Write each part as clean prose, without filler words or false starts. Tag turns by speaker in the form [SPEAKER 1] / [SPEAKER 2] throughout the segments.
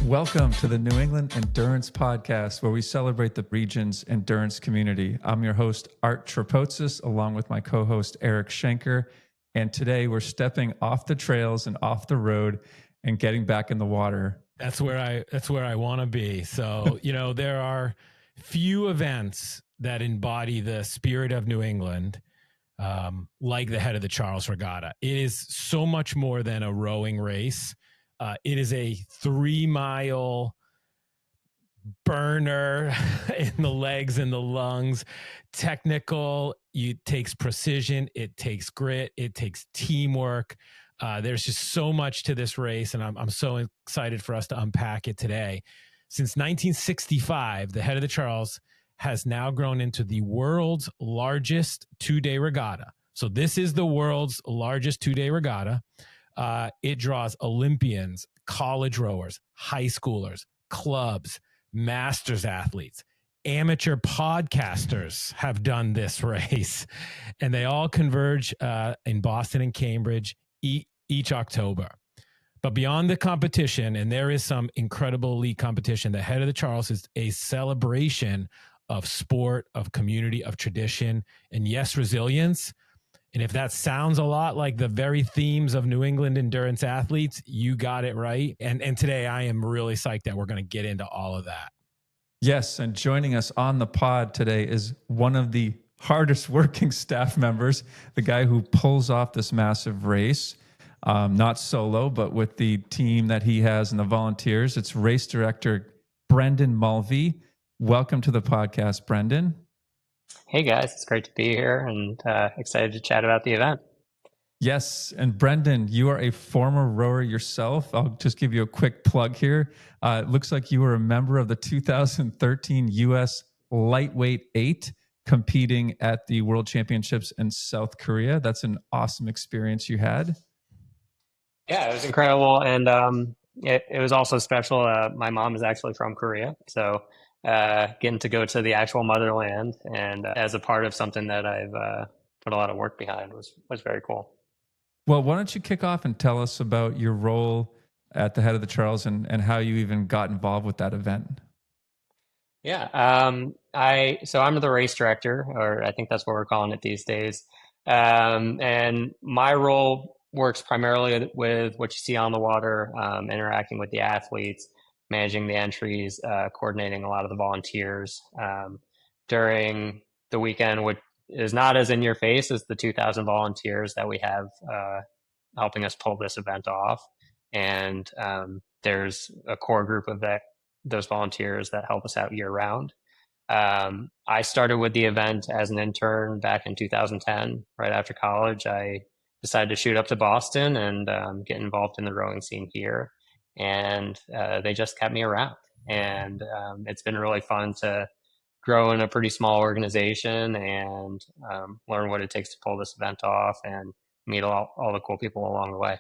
[SPEAKER 1] Welcome to the New England Endurance Podcast, where we celebrate the region's endurance community. I'm your host, Art Trapotsis, along with my co-host, Eric Schenker. And today we're stepping off the trails and off the road and getting back in the water.
[SPEAKER 2] That's where I want to be. So, there are few events that embody the spirit of New England, like the Head of the Charles Regatta. It is so much more than a rowing race. It is a 3-mile burner in the legs and the lungs. Technical, it takes precision, it takes grit, it takes teamwork. There's just so much to this race, and I'm so excited for us to unpack it today. Since 1965, the Head of the Charles has now grown into the world's largest two-day regatta. So this is the world's largest two-day regatta. It draws Olympians, college rowers, high schoolers, clubs, masters athletes, amateur podcasters have done this race, and they all converge in Boston and Cambridge each October. But beyond the competition, and there is some incredible elite competition, the Head of the Charles is a celebration of sport, of community, of tradition, and yes, resilience. And if that sounds a lot like the very themes of New England endurance athletes, you got it right. And today I am really psyched that we're going to get into all of that.
[SPEAKER 1] Yes, and joining us on the pod today is one of the hardest working staff members, the guy who pulls off this massive race, not solo, but with the team that he has and the volunteers. It's race director Brendan Mulvey. Welcome to the podcast, Brendan.
[SPEAKER 3] Hey guys, it's great to be here and excited to chat about the event.
[SPEAKER 1] Yes, and Brendan, you are a former rower yourself. I'll just give you a quick plug here. It looks like you were a member of the 2013 U.S. Lightweight 8, competing at the World Championships in South Korea. That's an awesome experience you had.
[SPEAKER 3] Yeah, it was incredible, and it was also special. My mom is actually from Korea, so getting to go to the actual motherland and as a part of something that I've put a lot of work behind was very cool.
[SPEAKER 1] Well, why don't you kick off and tell us about your role at the Head of the Charles and how you even got involved with that event?
[SPEAKER 3] Yeah, I'm the race director, or I think that's what we're calling it these days. And my role works primarily with what you see on the water, interacting with the athletes, managing the entries, coordinating a lot of the volunteers during the weekend, which is not as in your face as the 2,000 volunteers that we have helping us pull this event off. And there's a core group of those volunteers that help us out year round. I started with the event as an intern back in 2010. Right after college, I decided to shoot up to Boston and get involved in the rowing scene here. And they just kept me around. And it's been really fun to grow in a pretty small organization and learn what it takes to pull this event off and meet all the cool people along the way.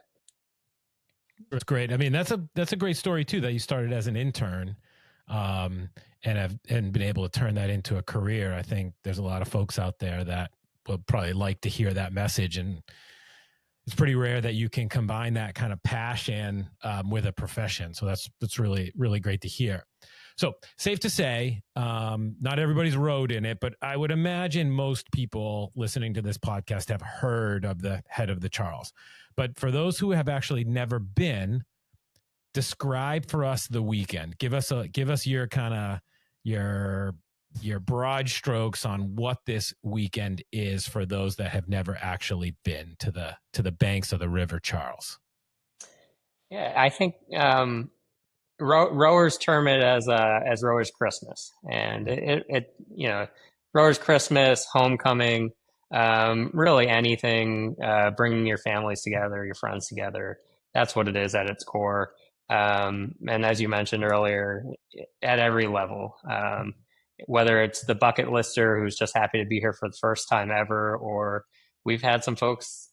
[SPEAKER 2] That's great. I mean, that's a great story too, that you started as an intern and been able to turn that into a career. I think there's a lot of folks out there that would probably like to hear that message, and it's pretty rare that you can combine that kind of passion with a profession. So that's really, really great to hear. So safe to say, not everybody's rowed in it, but I would imagine most people listening to this podcast have heard of the Head of the Charles. But for those who have actually never been, describe for us the weekend. Give us your kind of your broad strokes on what this weekend is for those that have never actually been to the banks of the River Charles.
[SPEAKER 3] Yeah, I think rowers term it as Rowers Christmas, and it Rowers Christmas, homecoming, really anything, bringing your families together, your friends together. That's what it is at its core. And as you mentioned earlier, at every level, whether it's the bucket lister who's just happy to be here for the first time ever, or we've had some folks,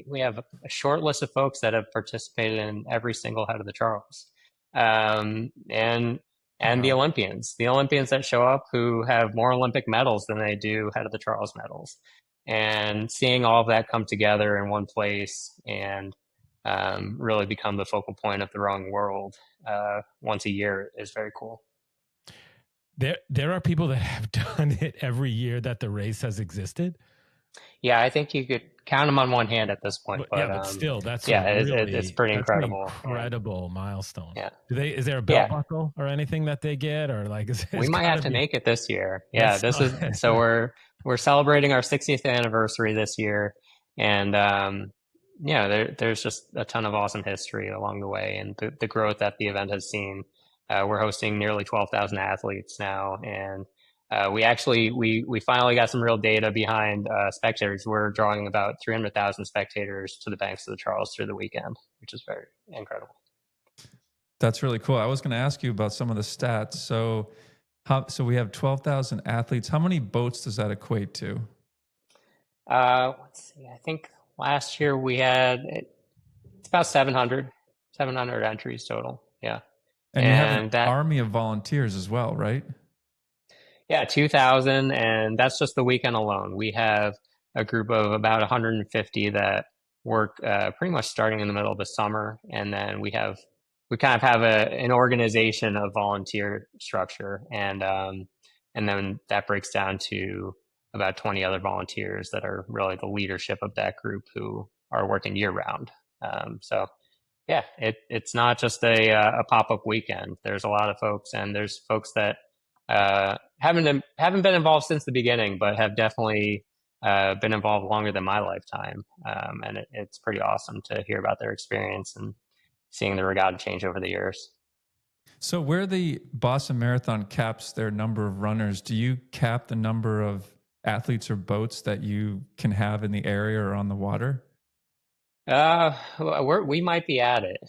[SPEAKER 3] we have a short list of folks that have participated in every single Head of the Charles. And the Olympians that show up who have more Olympic medals than they do Head of the Charles medals, and seeing all of that come together in one place and really become the focal point of the rowing world once a year is very cool.
[SPEAKER 2] There are people that have done it every year that the race has existed.
[SPEAKER 3] Yeah, I think you could count them on one hand at this point.
[SPEAKER 2] But still, that's
[SPEAKER 3] it's pretty incredible.
[SPEAKER 2] Incredible milestone.
[SPEAKER 3] Yeah.
[SPEAKER 2] Is there a belt buckle or anything that they get, or like?
[SPEAKER 3] We might have to make it this year. Yeah, so we're celebrating our 60th anniversary this year, and there's just a ton of awesome history along the way, and the growth that the event has seen. We're hosting nearly 12,000 athletes now, and we finally got some real data behind spectators. We're drawing about 300,000 spectators to the banks of the Charles through the weekend, which is very incredible.
[SPEAKER 1] That's really cool. I was going to ask you about some of the stats. So we have 12,000 athletes. How many boats does that equate to?
[SPEAKER 3] Let's see. I think last year we had it's about 700 entries total. Yeah.
[SPEAKER 1] And you have an army of volunteers as well, right?
[SPEAKER 3] Yeah, 2,000, and that's just the weekend alone. We have a group of about 150 that work pretty much starting in the middle of the summer, and then we kind of have an organization of volunteer structure, and then that breaks down to about 20 other volunteers that are really the leadership of that group who are working year round. So yeah, it's not just a pop-up weekend. There's a lot of folks, and there's folks that haven't been involved since the beginning, but have definitely been involved longer than my lifetime. And it's pretty awesome to hear about their experience and seeing the regatta change over the years.
[SPEAKER 1] So where the Boston Marathon caps their number of runners, do you cap the number of athletes or boats that you can have in the area or on the water?
[SPEAKER 3] We might be at it.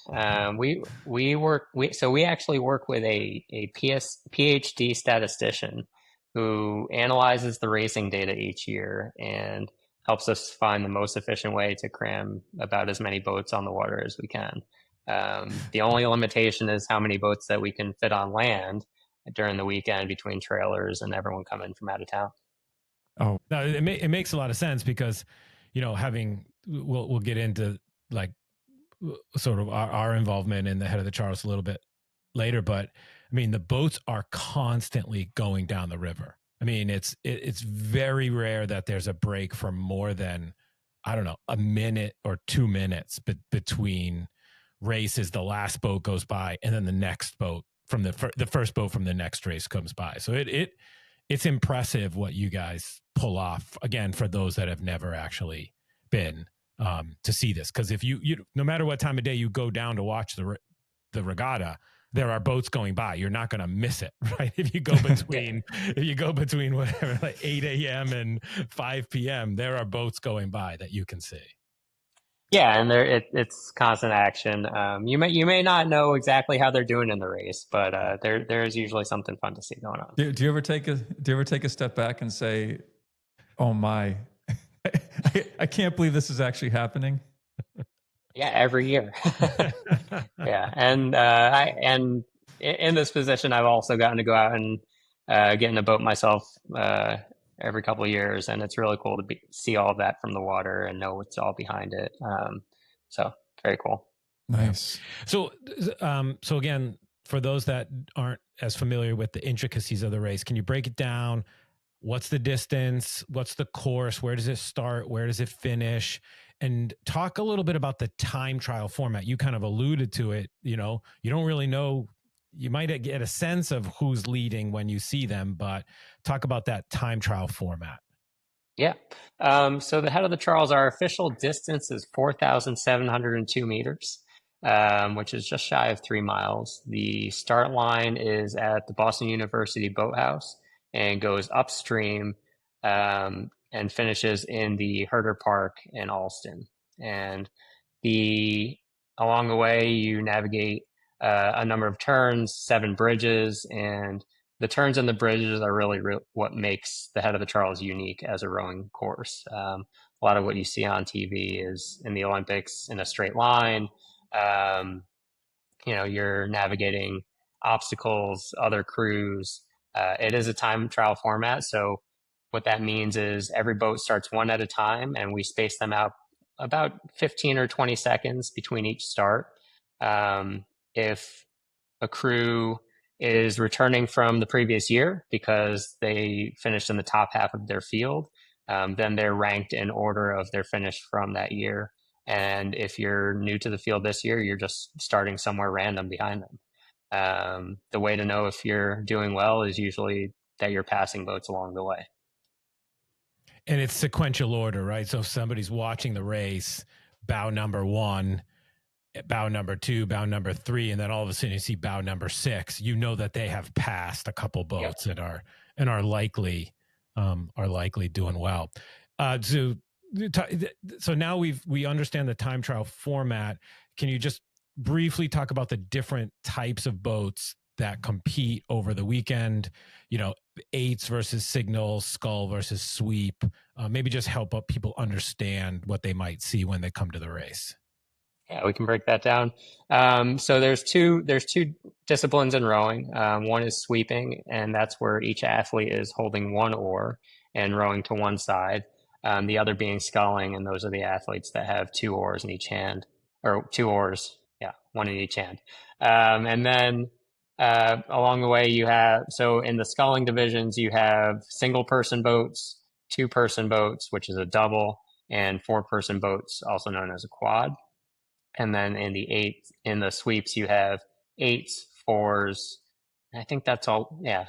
[SPEAKER 3] We actually work with a PhD statistician who analyzes the racing data each year and helps us find the most efficient way to cram about as many boats on the water as we can. The only limitation is how many boats that we can fit on land during the weekend between trailers and everyone coming from out of town.
[SPEAKER 2] Oh, no, it makes a lot of sense because, we'll get into like sort of our involvement in the Head of the Charles a little bit later, but I mean, the boats are constantly going down the river. I mean, it's very rare that there's a break for more than, I don't know, a minute or 2 minutes between races. The last boat goes by and then the next boat from the first boat from the next race comes by. So it's impressive what you guys pull off, again, for those that have never actually been to see this. Because if you no matter what time of day you go down to watch the regatta, there are boats going by. You're not going to miss it, right? If you go between whatever, like 8 a.m. and 5 p.m., there are boats going by that you can see.
[SPEAKER 3] Yeah, and it's constant action. You may not know exactly how they're doing in the race, but there's usually something fun to see going on.
[SPEAKER 1] Do you ever take a step back and say, "Oh my, I can't believe this is actually happening"?
[SPEAKER 3] Yeah, every year. Yeah, and in this position, I've also gotten to go out and get in a boat myself every couple of years, and it's really cool to see all of that from the water and know what's all behind it. So very cool.
[SPEAKER 1] Nice.
[SPEAKER 2] So again, for those that aren't as familiar with the intricacies of the race, can you break it down? What's the distance? What's the course? Where does it start? Where does it finish? And talk a little bit about the time trial format. You kind of alluded to it. You don't really know. You might get a sense of who's leading when you see them, but talk about that time trial format.
[SPEAKER 3] Yeah. So the Head of the Charles, our official distance is 4,702 meters, which is just shy of 3 miles. The start line is at the Boston University Boathouse and goes upstream and finishes in the Herder Park in Alston. And along the way, you navigate a number of turns, 7 bridges, and the turns and the bridges are really what makes the Head of the Charles unique as a rowing course. A lot of what you see on TV is in the Olympics in a straight line. You're navigating obstacles, other crews. It is a time trial format, so what that means is every boat starts one at a time, and we space them out about 15 or 20 seconds between each start. If a crew is returning from the previous year because they finished in the top half of their field, then they're ranked in order of their finish from that year. And if you're new to the field this year, you're just starting somewhere random behind them. The way to know if you're doing well is usually that you're passing boats along the way.
[SPEAKER 2] And it's sequential order, right? So if somebody's watching the race, bow number 1, bow number 2, bow number 3, and then all of a sudden you see bow number 6, you know that they have passed a couple boats. Yep. and are likely doing well. So now we understand the time trial format. Can you just briefly talk about the different types of boats that compete over the weekend? You know, eights versus signals, scull versus sweep. Maybe just help people understand what they might see when they come to the race.
[SPEAKER 3] Yeah, we can break that down. So there's two disciplines in rowing. One is sweeping, and that's where each athlete is holding one oar and rowing to one side. The other being sculling, and those are the athletes that have 2 oars in each hand, or 2 oars, one in each hand. And then along the way you have, so in the sculling divisions, you have single-person boats, 2-person boats, which is a double, and 4-person boats, also known as a quad. And then in the sweeps, you have 8s, 4s. I think that's all. Yeah.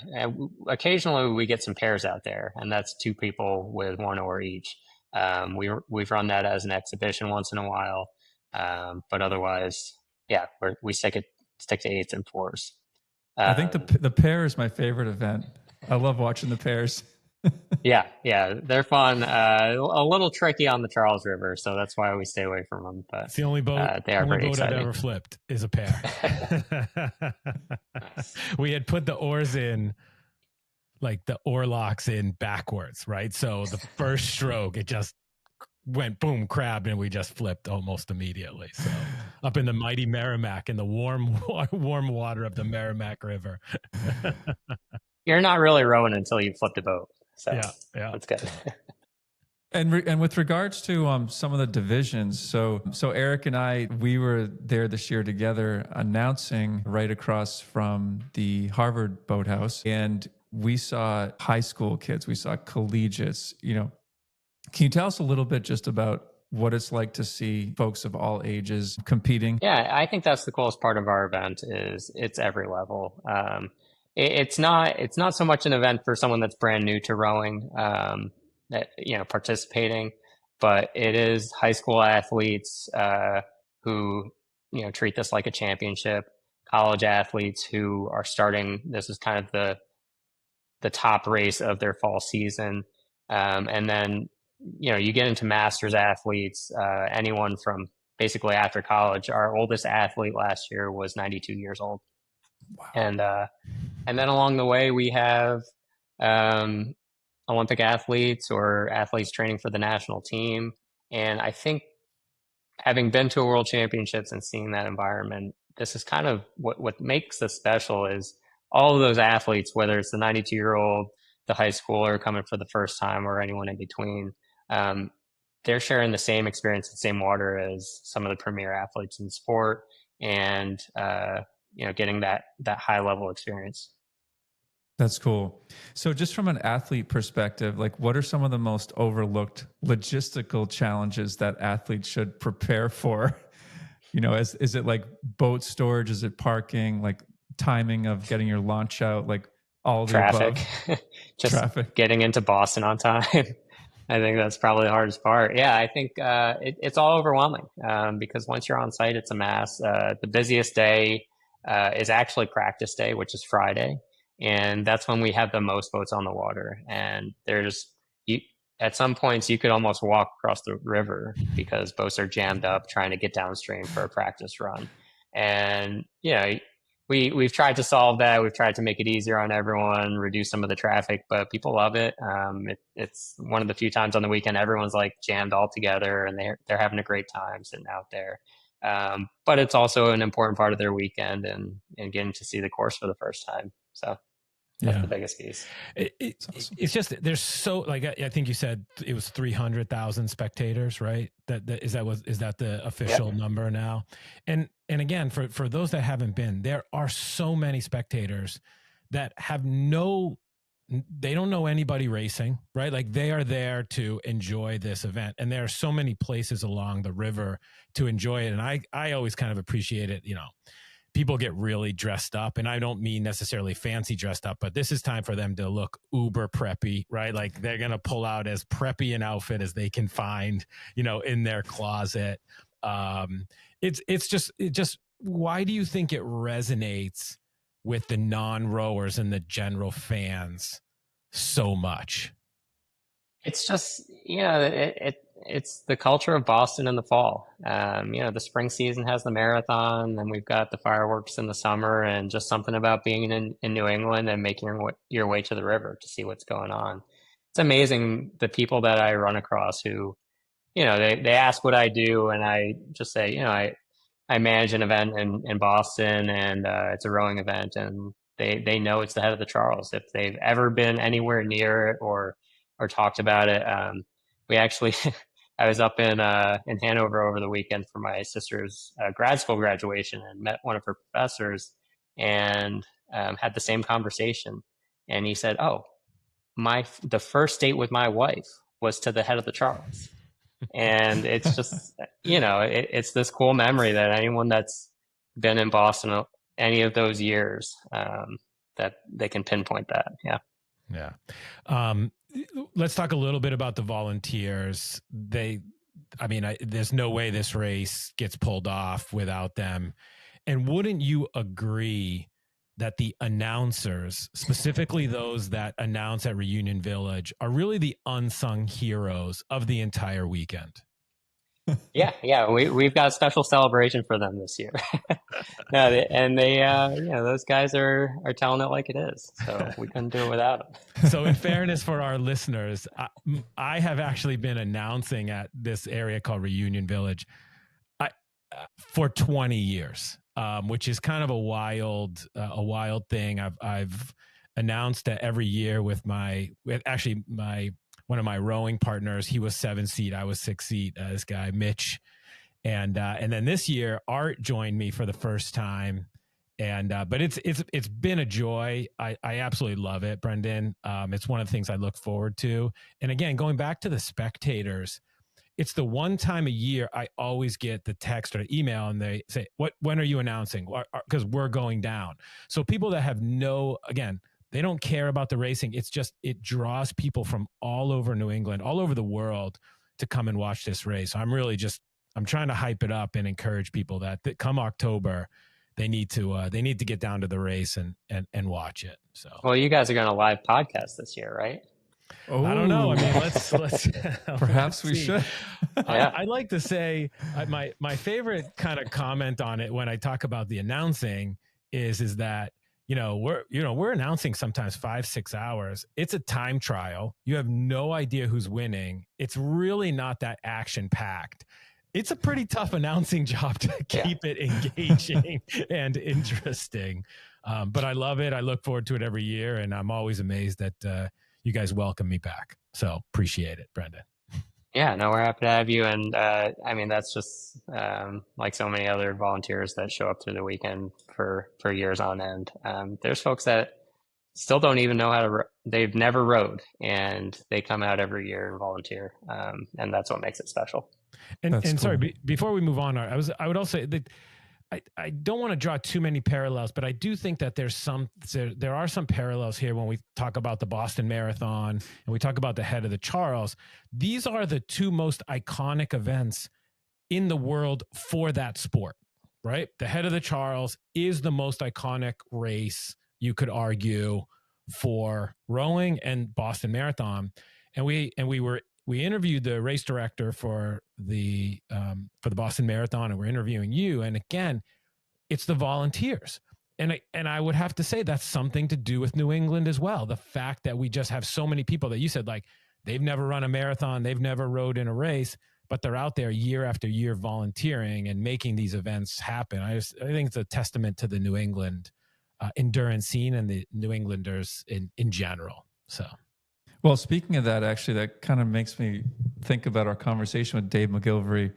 [SPEAKER 3] Occasionally we get some pairs out there, and that's 2 people with 1 oar each. We've run that as an exhibition once in a while. But otherwise, yeah, we stick to 8s and 4s.
[SPEAKER 1] I think the pair is my favorite event. I love watching the pairs.
[SPEAKER 3] Yeah, they're fun. A little tricky on the Charles River, so that's why we stay away from them. But
[SPEAKER 2] it's the only boat,
[SPEAKER 3] they are pretty exciting.
[SPEAKER 2] I've ever flipped is a pair. Nice. We had put the oars in, like the oar locks in backwards, right? So the first stroke, it just went boom, crab, and we just flipped almost immediately. So up in the mighty Merrimack, in the warm water of the Merrimack River.
[SPEAKER 3] You're not really rowing until you flip the boat. So yeah, that's good.
[SPEAKER 1] And with regards to some of the divisions, so Eric and I, we were there this year together announcing right across from the Harvard Boathouse, and we saw high school kids, we saw collegiates. You know, can you tell us a little bit just about what it's like to see folks of all ages competing?
[SPEAKER 3] Yeah, I think that's the coolest part of our event is it's every level. It's not so much an event for someone that's brand new to rowing, that, participating, but it is high school athletes who, treat this like a championship, college athletes who are starting, this is kind of the top race of their fall season. And then, you get into masters athletes, anyone from basically after college. Our oldest athlete last year was 92 years old. Wow. And then along the way, we have Olympic athletes or athletes training for the national team. And I think having been to a world championships and seeing that environment, this is kind of what makes this special is all of those athletes, whether it's the 92-year-old, the high schooler coming for the first time, or anyone in between, they're sharing the same experience, the same water as some of the premier athletes in sport, and getting that high level experience.
[SPEAKER 1] That's cool. So just from an athlete perspective, like what are some of the most overlooked logistical challenges that athletes should prepare for? Is it like boat storage? Is it parking? Like timing of getting your launch out? Like all the
[SPEAKER 3] traffic,
[SPEAKER 1] above?
[SPEAKER 3] Just
[SPEAKER 1] traffic.
[SPEAKER 3] Getting into Boston on time. I think that's probably the hardest part. Yeah, I think it's all overwhelming because once you're on site, it's a mass. The busiest day is actually practice day, which is Friday. And that's when we have the most boats on the water. And at some points, you could almost walk across the river because boats are jammed up trying to get downstream for a practice run. And, we've tried to solve that. We've tried to make it easier on everyone, reduce some of the traffic, but people love it. It's one of the few times on the weekend everyone's like jammed all together and they're having a great time sitting out there. But it's also an important part of their weekend and getting to see the course for the first time. So, That's the biggest piece.
[SPEAKER 1] Awesome.
[SPEAKER 2] It's just there's so like I think you said it was 300,000 spectators, right? Is that the official number now? And again, for those that haven't been, there are so many spectators that they don't know anybody racing, right? Like they are there to enjoy this event, and there are so many places along the river to enjoy it. And I always kind of appreciate it, people get really dressed up, and I don't mean necessarily fancy dressed up, but this is time for them to look uber preppy, right? Like they're going to pull out as preppy an outfit as they can find, in their closet. It's just, why do you think it resonates with the non-rowers and the general fans so much?
[SPEAKER 3] It's just, it's the culture of Boston in the fall. The spring season has the marathon, and we've got the fireworks in the summer, and just something about being in New England and making your way to the river to see what's going on. It's amazing the people that I run across who, they ask what I do, and I just say, I manage an event in Boston, and it's a rowing event, and they know it's the head of the Charles. If they've ever been anywhere near it or talked about it, we actually, I was up in Hanover over the weekend for my sister's grad school graduation, and met one of her professors, and had the same conversation. And he said, "Oh, the first date with my wife was to the head of the Charles." And it's just, it's this cool memory that anyone that's been in Boston any of those years, that they can pinpoint that. Yeah.
[SPEAKER 2] Yeah. Let's talk a little bit about the volunteers. There's no way this race gets pulled off without them. And wouldn't you agree that the announcers, specifically those that announce at Reunion Village, are really the unsung heroes of the entire weekend?
[SPEAKER 3] Yeah. We've got a special celebration for them this year. No, those guys are telling it like it is. So we couldn't do it without them.
[SPEAKER 2] So in fairness for our listeners, I have actually been announcing at this area called Reunion Village for 20 years, which is kind of a wild thing. I've announced that every year with one of my rowing partners. He was 7 seat, I was 6 seat. This guy Mitch, and then this year Art joined me for the first time, but it's been a joy. I absolutely love it, Brendan. It's one of the things I look forward to. And again, going back to the spectators, it's the one time a year I always get the text or email, and they say, when are you announcing? Because we're going down. So people that have they don't care about the racing. It's just, it draws people from all over New England, all over the world to come and watch this race. So I'm trying to hype it up and encourage people that come October, they need to get down to the race and watch it. So,
[SPEAKER 3] well, you guys are going to live podcast this year, right?
[SPEAKER 2] Oh, I don't know. I mean, let's
[SPEAKER 1] perhaps we should.
[SPEAKER 2] I like to say my favorite kind of comment on it when I talk about the announcing is that, we're announcing sometimes 5-6 hours. It's a time trial. You have no idea who's winning. It's really not that action packed. It's a pretty tough announcing job to keep it engaging and interesting. But I love it. I look forward to it every year, and I'm always amazed that you guys welcome me back. So appreciate it, Brendan.
[SPEAKER 3] Yeah, no, we're happy to have you. And that's just like so many other volunteers that show up through the weekend for years on end. There's folks that still don't even know they've never rowed, and they come out every year and volunteer. And that's what makes it special.
[SPEAKER 2] And
[SPEAKER 1] cool.
[SPEAKER 2] Sorry, before we move on, I would also say that I don't want to draw too many parallels, but I do think that there are some parallels here when we talk about the Boston Marathon and we talk about the head of the Charles. These are the two most iconic events in the world for that sport, right? The head of the Charles is the most iconic race, you could argue, for rowing and Boston Marathon. And we interviewed the race director for the Boston Marathon, and we're interviewing you. And again, it's the volunteers. And I would have to say that's something to do with New England as well. The fact that we just have so many people that you said, like, they've never run a marathon, they've never rowed in a race, but they're out there year after year volunteering and making these events happen. I think it's a testament to the New England endurance scene and the New Englanders in general. So.
[SPEAKER 1] Well, speaking of that, actually, that kind of makes me think about our conversation with Dave McGilvery.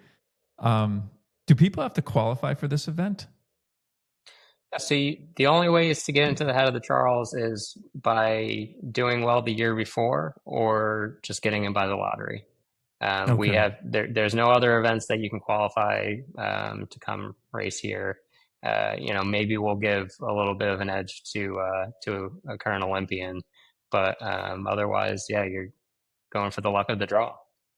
[SPEAKER 1] Do people have to qualify for this event?
[SPEAKER 3] So the only way is to get into the head of the Charles is by doing well the year before or just getting in by the lottery. We have there's no other events that you can qualify to come race here. Maybe we'll give a little bit of an edge to a current Olympian, but otherwise, yeah, you're going for the luck of the draw.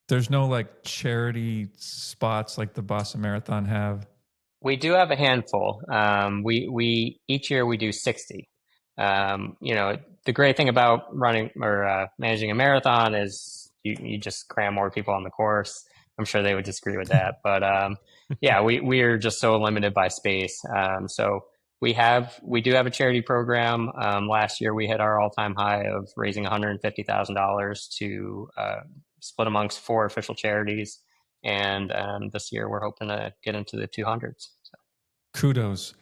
[SPEAKER 1] There's no like charity spots like the Boston Marathon have.
[SPEAKER 3] We do have a handful. We each year we do 60. The great thing about running or managing a marathon is you just cram more people on the course. I'm sure they would disagree with that, but yeah, we are just so limited by space. So we do have a charity program. Last year we hit our all-time high of raising $150,000 to split amongst 4 official charities. And this year we're hoping to get into the 200s. So.
[SPEAKER 1] Kudos.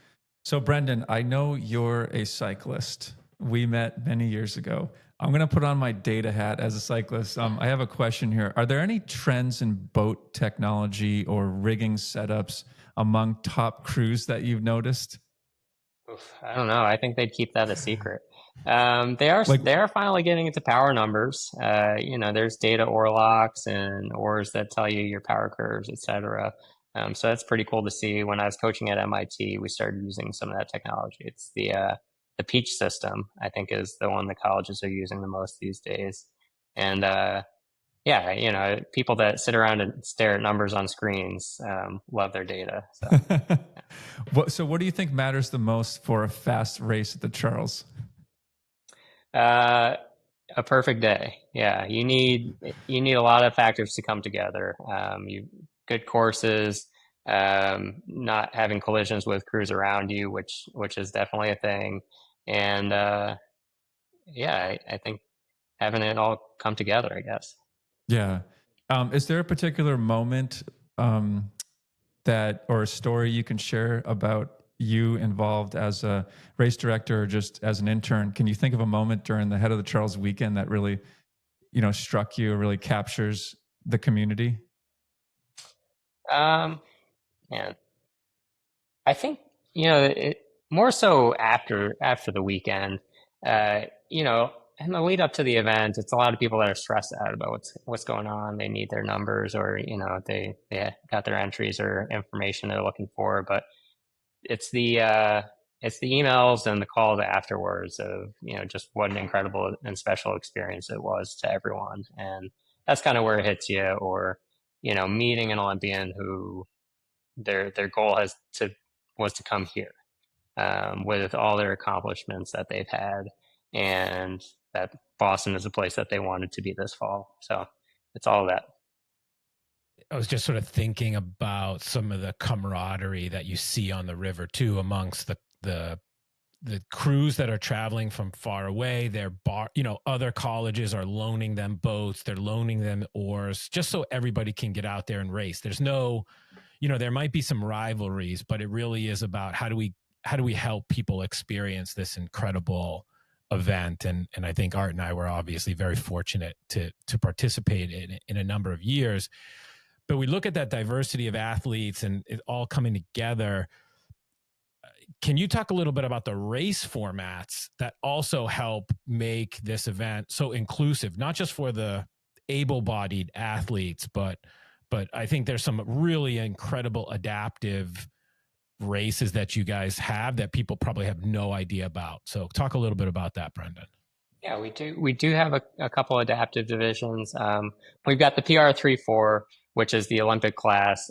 [SPEAKER 1] So Brendan, I know you're a cyclist. We met many years ago. I'm going to put on my data hat as a cyclist. I have a question here. Are there any trends in boat technology or rigging setups among top crews that you've noticed?
[SPEAKER 3] I don't know. I think they'd keep that a secret. They are finally getting into power numbers. There's data oar locks and oars that tell you your power curves, etc. So that's pretty cool to see. When I was coaching at MIT, we started using some of that technology. It's the Peach system, I think, is the one the colleges are using the most these days. And people that sit around and stare at numbers on screens love their data. So.
[SPEAKER 1] So what do you think matters the most for a fast race at the Charles?
[SPEAKER 3] A perfect day. Yeah, you need a lot of factors to come together. Good courses, not having collisions with crews around you, which is definitely a thing. And I think having it all come together, I guess.
[SPEAKER 1] Yeah. Is there a particular moment or a story you can share about you involved as a race director or just as an intern? Can you think of a moment during the Head of the Charles weekend that really, struck you or really captures the community?
[SPEAKER 3] Yeah, I think more so after the weekend. In the lead up to the event, it's a lot of people that are stressed out about what's going on. They need their numbers, or they got their entries or information they're looking for. But it's the emails and the calls afterwards of just what an incredible and special experience it was to everyone, and that's kind of where it hits you. Or meeting an Olympian who their goal was to come here with all their accomplishments that they've had, and that Boston is a place that they wanted to be this fall. So it's all of that.
[SPEAKER 2] I was just sort of thinking about some of the camaraderie that you see on the river too, amongst the crews that are traveling from far away. Other colleges are loaning them boats, they're loaning them oars, just so everybody can get out there and race. There's no, there might be some rivalries, but it really is about how do we help people experience this incredible event. And I think Art and I were obviously very fortunate to participate in a number of years. But we look at that diversity of athletes and it all coming together. Can you talk a little bit about the race formats that also help make this event so inclusive, not just for the able-bodied athletes, but I think there's some really incredible adaptive races that you guys have that people probably have no idea about. So talk a little bit about that, Brendan.
[SPEAKER 3] Yeah, we do have a couple adaptive divisions. We've got the PR-3-4, which is the Olympic class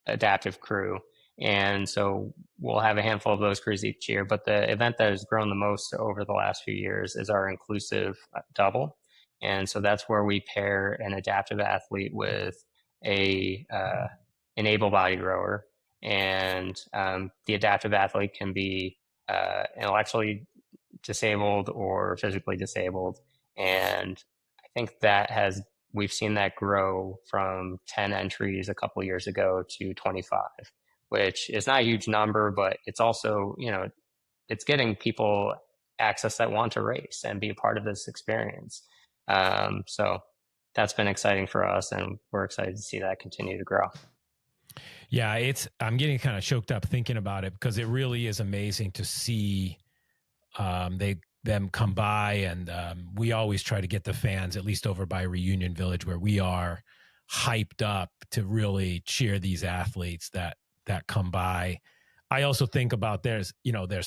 [SPEAKER 3] adaptive crew. And so we'll have a handful of those crews each year. But the event that has grown the most over the last few years is our inclusive double. And so that's where we pair an adaptive athlete with an able-bodied rower. And the adaptive athlete can be intellectually disabled or physically disabled. And I think we've seen that grow from 10 entries a couple of years ago to 25, which is not a huge number, but it's also, it's getting people access that want to race and be a part of this experience. So that's been exciting for us, and we're excited to see that continue to grow.
[SPEAKER 2] Yeah, I'm getting kind of choked up thinking about it, because it really is amazing to see them come by, and we always try to get the fans, at least over by Reunion Village where we are, hyped up to really cheer these athletes that come by. I also think about there's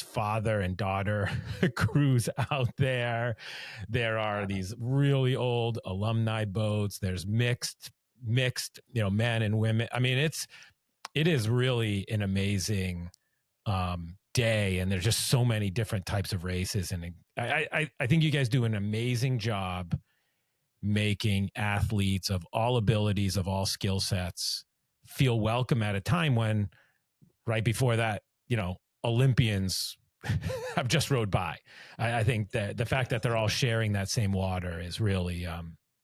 [SPEAKER 2] father and daughter crews out there. There are these really old alumni boats. There's mixed, men and women. I mean, it is really an amazing day, and there's just so many different types of races, and I think you guys do an amazing job making athletes of all abilities, of all skill sets, feel welcome at a time when, right before that, Olympians have just rode by. I think that the fact that they're all sharing that same water is really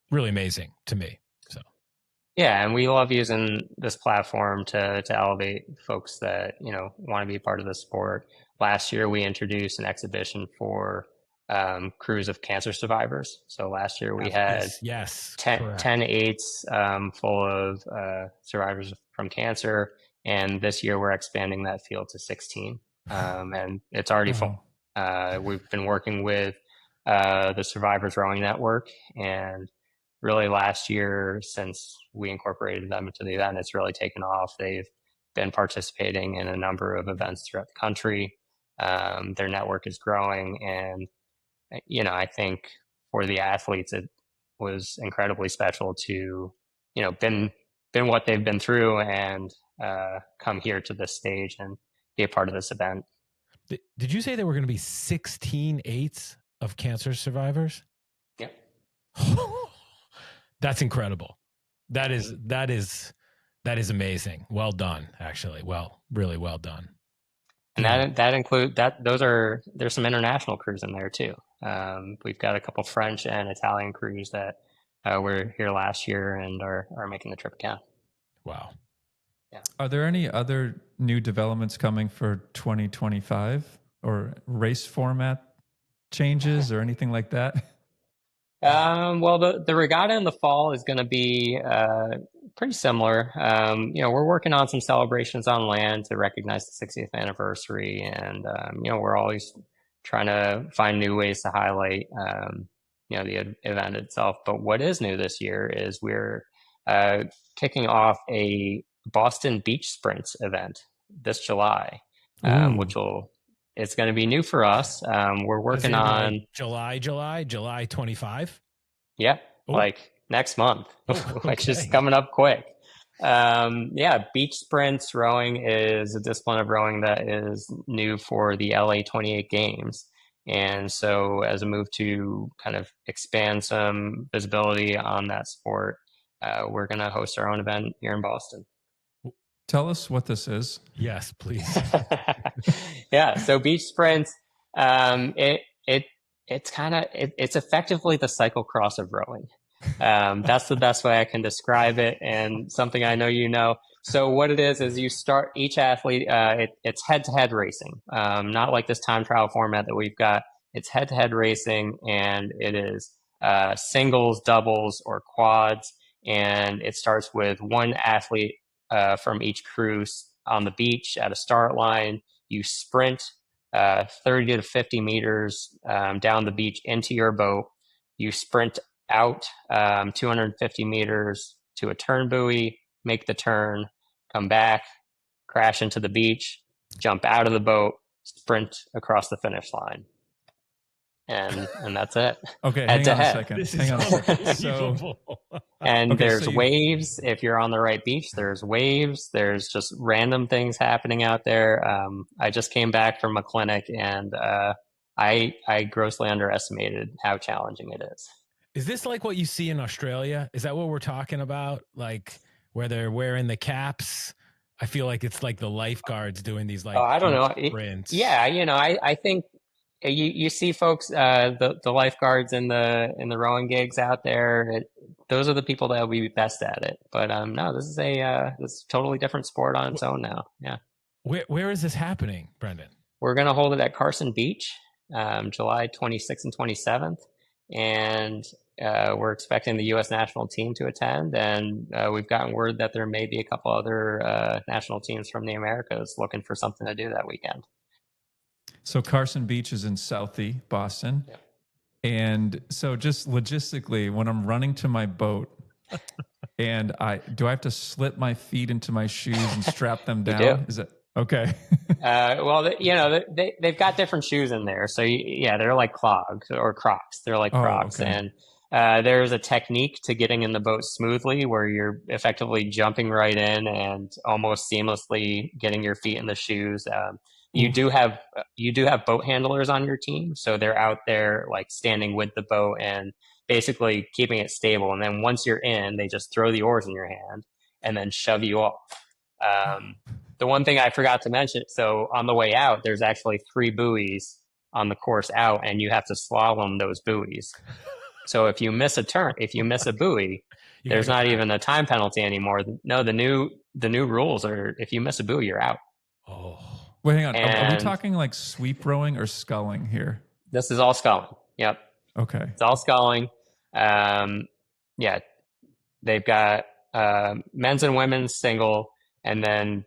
[SPEAKER 2] really amazing to me. So
[SPEAKER 3] yeah, and we love using this platform to elevate folks that want to be a part of the sport. Last year, we introduced an exhibition for crews of cancer survivors. So last year we had 10 eights full of survivors from cancer, and this year we're expanding that field to 16, and it's already full. We've been working with the Survivors Rowing Network, and really last year, since we incorporated them into the event, it's really taken off. They've been participating in a number of events throughout the country. Their network is growing, and I think for the athletes, it was incredibly special to, been what they've been through and come here to this stage and be a part of this event.
[SPEAKER 2] Did you say there were going to be 16 eights of cancer survivors?
[SPEAKER 3] Yep.
[SPEAKER 2] That's incredible. That is amazing. Well done, actually. Really well done.
[SPEAKER 3] And that include that. There's some international crews in there too. We've got a couple French and Italian crews that were here last year and are making the trip again.
[SPEAKER 2] Wow.
[SPEAKER 1] Yeah. Are there any other new developments coming for 2025, or race format changes or anything like that?
[SPEAKER 3] Well, the regatta in the fall is going to be pretty similar. We're working on some celebrations on land to recognize the 60th anniversary, and we're always trying to find new ways to highlight the event itself. But what is new this year is we're kicking off a Boston Beach Sprints event this July, which it's going to be new for us. We're working on
[SPEAKER 2] July 25.
[SPEAKER 3] Yeah, like next month, which is coming up quick. Beach sprints rowing is a discipline of rowing that is new for the LA 28 Games. And so as a move to kind of expand some visibility on that sport, we're going to host our own event here in Boston.
[SPEAKER 1] Tell us what this is.
[SPEAKER 2] Yes, please.
[SPEAKER 3] Yeah. So beach sprints, it's effectively the cyclocross of rowing. That's the best way I can describe it, and something I know you know. So what it is you start each athlete. It's head-to-head racing, not like this time trial format that we've got. It's head-to-head racing, and it is singles, doubles, or quads. And it starts with one athlete from each crew on the beach at a start line. You sprint 30 to 50 meters down the beach into your boat. You sprint out 250 meters to a turn buoy, make the turn, come back, crash into the beach, jump out of the boat, sprint across the finish line. And that's it.
[SPEAKER 1] Okay, hang on a second.
[SPEAKER 3] There's waves. If you're on the right beach, there's waves. There's just random things happening out there. I just came back from a clinic, and I grossly underestimated how challenging it is.
[SPEAKER 2] Is this like what you see in Australia? Is that what we're talking about? Like where they're wearing the caps? I feel like it's like the lifeguards doing these
[SPEAKER 3] I don't know.
[SPEAKER 2] sprints.
[SPEAKER 3] I think you see folks, the lifeguards in the rowing gigs out there. Those are the people that will be best at it. But no, this is a totally different sport on its own now. Yeah.
[SPEAKER 2] Where is this happening, Brendan?
[SPEAKER 3] We're going to hold it at Carson Beach, July 26th and 27th. And we're expecting the U.S. national team to attend. And we've gotten word that there may be a couple other national teams from the Americas looking for something to do that weekend.
[SPEAKER 1] So Carson Beach is in Southie, Boston.
[SPEAKER 3] Yep.
[SPEAKER 1] And so just logistically, when I'm running to my boat and do I have to slip my feet into my shoes and strap them down?
[SPEAKER 3] You do.
[SPEAKER 1] Is it okay?
[SPEAKER 3] Well, they've got different shoes in there. So they're like clogs or Crocs. They're like Crocs.
[SPEAKER 1] Okay.
[SPEAKER 3] And there's a technique to getting in the boat smoothly where you're effectively jumping right in and almost seamlessly getting your feet in the shoes. You do have boat handlers on your team, so they're out there like standing with the boat and basically keeping it stable. And then once you're in, they just throw the oars in your hand and then shove you off. The one thing I forgot to mention, so on the way out, there's actually 3 buoys on the course out, and you have to slalom those buoys. So if you miss a turn, if you miss a buoy, there's not even a time penalty anymore. No, the new rules are if you miss a buoy, you're out.
[SPEAKER 1] Oh. Wait, hang on. Are we talking like sweep rowing or sculling here?
[SPEAKER 3] This is all sculling. Yep.
[SPEAKER 1] Okay.
[SPEAKER 3] It's all sculling. They've got men's and women's single, and then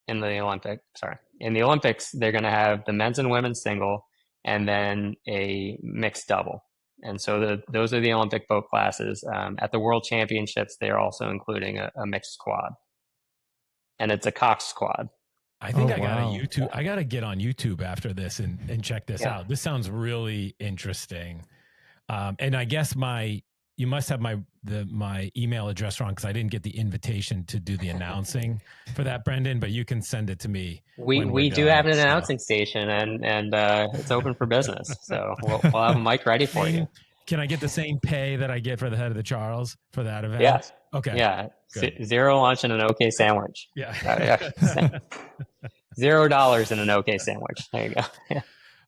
[SPEAKER 3] in the Olympics, they're going to have the men's and women's single, and then a mixed double. And so those are the Olympic boat classes. At the World Championships, they're also including a mixed quad, and it's a Cox quad.
[SPEAKER 2] I think I got to get on YouTube after this and check this out. This sounds really interesting. And I guess you must have my email address wrong because I didn't get the invitation to do the announcing for that, Brendan, but you can send it to me.
[SPEAKER 3] We do have an announcing station and it's open for business. So we'll have a mic ready for you.
[SPEAKER 2] Can I get the same pay that I get for the head of the Charles for that event?
[SPEAKER 3] Yes.
[SPEAKER 2] Okay.
[SPEAKER 3] Yeah. Zero lunch and an okay sandwich.
[SPEAKER 2] Yeah.
[SPEAKER 3] $0 and an okay sandwich. There you go. Yeah.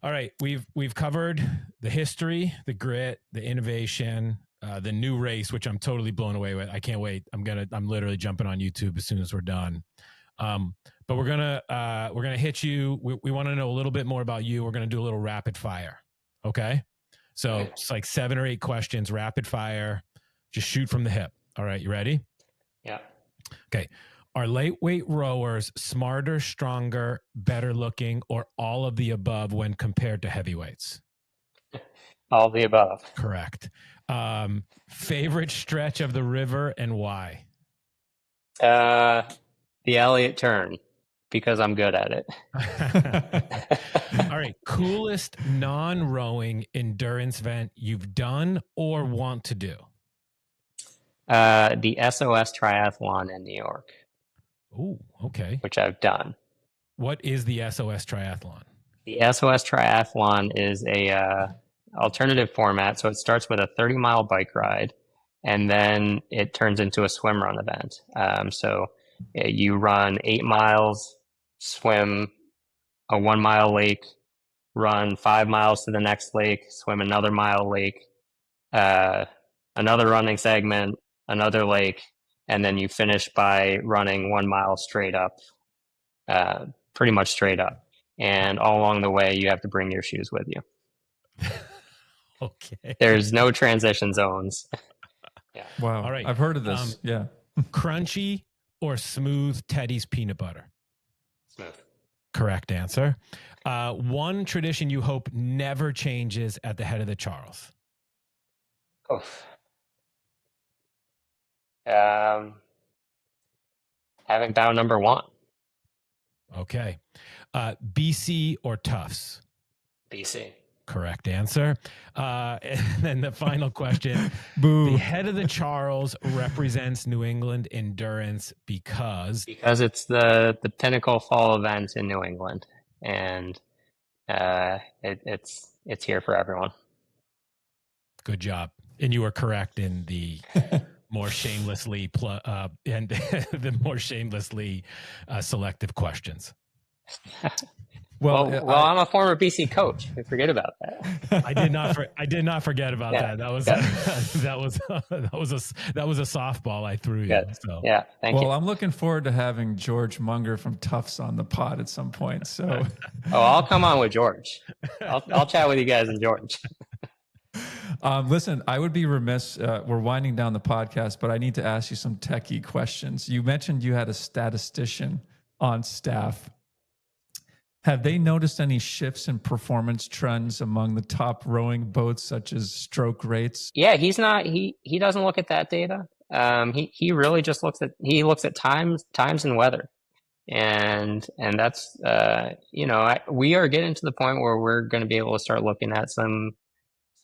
[SPEAKER 2] All right. We've covered the history, the grit, the innovation, the new race, which I'm totally blown away with. I can't wait. I'm literally jumping on YouTube as soon as we're done. But we're gonna hit you. We want to know a little bit more about you. We're gonna do a little rapid fire. Okay. So it's like 7 or 8 questions, rapid fire. Just shoot from the hip. All right. You ready?
[SPEAKER 3] Yeah.
[SPEAKER 2] Okay. Are lightweight rowers smarter, stronger, better looking, or all of the above when compared to heavyweights?
[SPEAKER 3] All of the above.
[SPEAKER 2] Correct. Favorite stretch of the river and why?
[SPEAKER 3] The Elliott turn, because I'm good at it.
[SPEAKER 2] All right. Coolest non-rowing endurance event you've done or want to do?
[SPEAKER 3] The SOS triathlon in New York.
[SPEAKER 2] Oh, okay.
[SPEAKER 3] Which I've done.
[SPEAKER 2] What is the SOS triathlon?
[SPEAKER 3] The SOS triathlon is a alternative format. So it starts with a 30-mile bike ride, and then it turns into a swim run event. So you run 8 miles, swim a 1 mile lake, run 5 miles to the next lake, swim another mile lake, another running segment, another lake, and then you finish by running 1 mile straight up, pretty much straight up. And all along the way, you have to bring your shoes with you.
[SPEAKER 2] Okay.
[SPEAKER 3] There's no transition zones.
[SPEAKER 1] Yeah. Wow.
[SPEAKER 2] All right.
[SPEAKER 1] I've heard of this. Yeah.
[SPEAKER 2] Crunchy or smooth Teddy's peanut butter?
[SPEAKER 3] Smooth.
[SPEAKER 2] Correct answer. One tradition you hope never changes at the head of the Charles?
[SPEAKER 3] Oof. Having bow number 1.
[SPEAKER 2] Okay. BC or Tufts?
[SPEAKER 3] BC.
[SPEAKER 2] Correct answer. And then the final question.
[SPEAKER 1] Boo.
[SPEAKER 2] The head of the Charles represents New England endurance because
[SPEAKER 3] it's the pinnacle fall event in New England, and it's here for everyone.
[SPEAKER 2] Good job. And you were correct in the more shamelessly selective questions.
[SPEAKER 3] Well, I'm a former BC coach. I forget about that.
[SPEAKER 2] I did not forget about that. That was that was a softball I threw you.
[SPEAKER 3] Good.
[SPEAKER 2] So
[SPEAKER 3] yeah, thank you.
[SPEAKER 1] Well, I'm looking forward to having George Munger from Tufts on the pod at some point. So,
[SPEAKER 3] I'll come on with George. I'll chat with you guys and George.
[SPEAKER 1] Listen, I would be remiss. We're winding down the podcast, but I need to ask you some techie questions. You mentioned you had a statistician on staff. Have they noticed any shifts in performance trends among the top rowing boats, such as stroke rates?
[SPEAKER 3] Yeah, he's not. He doesn't look at that data. He really just looks at times and weather, and that's we are getting to the point where we're going to be able to start looking at some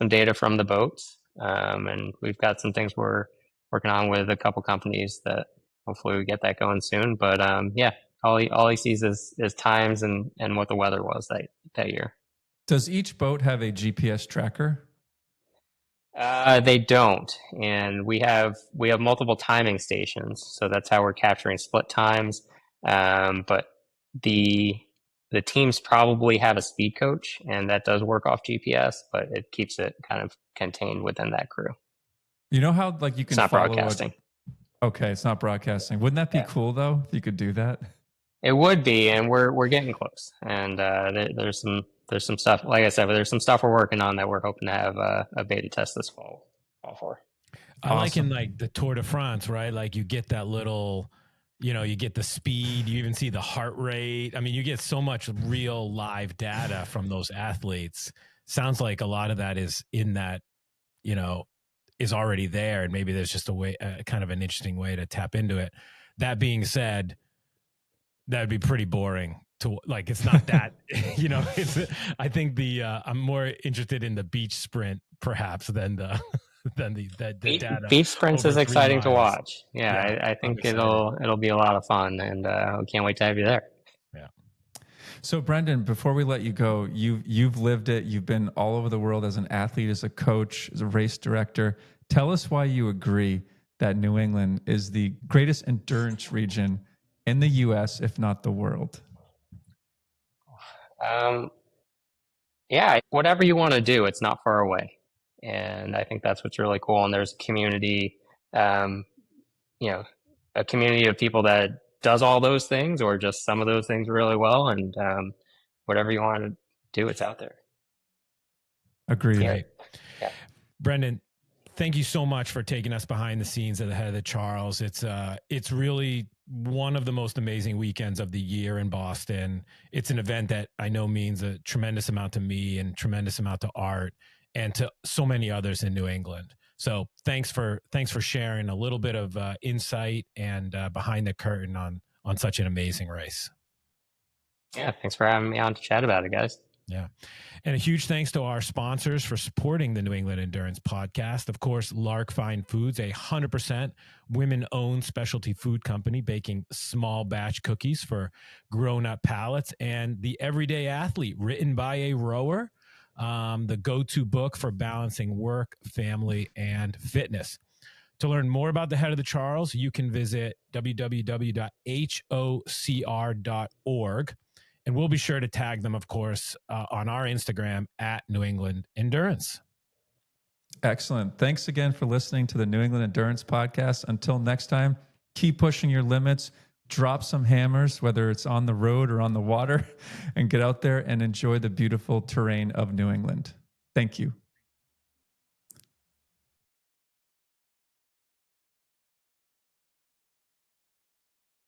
[SPEAKER 3] data from the boats, and we've got some things we're working on with a couple companies that hopefully we get that going soon. But yeah. All he sees is times and what the weather was that year.
[SPEAKER 1] Does each boat have a GPS tracker?
[SPEAKER 3] They don't, and we have multiple timing stations, so that's how we're capturing split times. But the teams probably have a speed coach, and that does work off GPS, but it keeps it kind of contained within that crew.
[SPEAKER 1] You know how you can.
[SPEAKER 3] It's not broadcasting.
[SPEAKER 1] Okay, it's not broadcasting. Wouldn't that be cool though? If you could do that.
[SPEAKER 3] It would be, and we're getting close. And there's some stuff. Like I said, there's some stuff we're working on that we're hoping to have a beta test this fall for.
[SPEAKER 2] I like in the Tour de France, right? Like you get that little, you get the speed. You even see the heart rate. I mean, you get so much real live data from those athletes. Sounds like a lot of that is in that, is already there, and maybe there's just a way, kind of an interesting way to tap into it. That being said, that'd be pretty boring to it's not that, I think I'm more interested in the beach sprint perhaps than the data.
[SPEAKER 3] Beach sprints is exciting to watch. Yeah, I think it'll be a lot of fun, and we can't wait to have you there.
[SPEAKER 2] Yeah.
[SPEAKER 1] So Brendan, before we let you go, you've lived it. You've been all over the world as an athlete, as a coach, as a race director. Tell us why you agree that New England is the greatest endurance region in the U.S., if not the world.
[SPEAKER 3] Yeah, whatever you want to do, it's not far away. And I think that's what's really cool. And there's a community, a community of people that does all those things or just some of those things really well. And whatever you want to do, it's out there.
[SPEAKER 1] Agreed.
[SPEAKER 3] Yeah.
[SPEAKER 2] Brendan, thank you so much for taking us behind the scenes at the head of the Charles. It's really one of the most amazing weekends of the year in Boston. It's an event that I know means a tremendous amount to me and tremendous amount to Art and to so many others in New England. So thanks for sharing a little bit of insight and behind the curtain on such an amazing race.
[SPEAKER 3] Yeah, thanks for having me on to chat about it, guys.
[SPEAKER 2] Yeah. And a huge thanks to our sponsors for supporting the New England Endurance Podcast. Of course, Lark Fine Foods, 100% women-owned specialty food company baking small batch cookies for grown-up palates. And The Everyday Athlete, written by a rower, the go-to book for balancing work, family, and fitness. To learn more about the Head of the Charles, you can visit www.hocr.org. And we'll be sure to tag them, of course, on our Instagram at New England Endurance.
[SPEAKER 1] Excellent. Thanks again for listening to the New England Endurance Podcast. Until next time, keep pushing your limits, drop some hammers, whether it's on the road or on the water, and get out there and enjoy the beautiful terrain of New England. Thank you.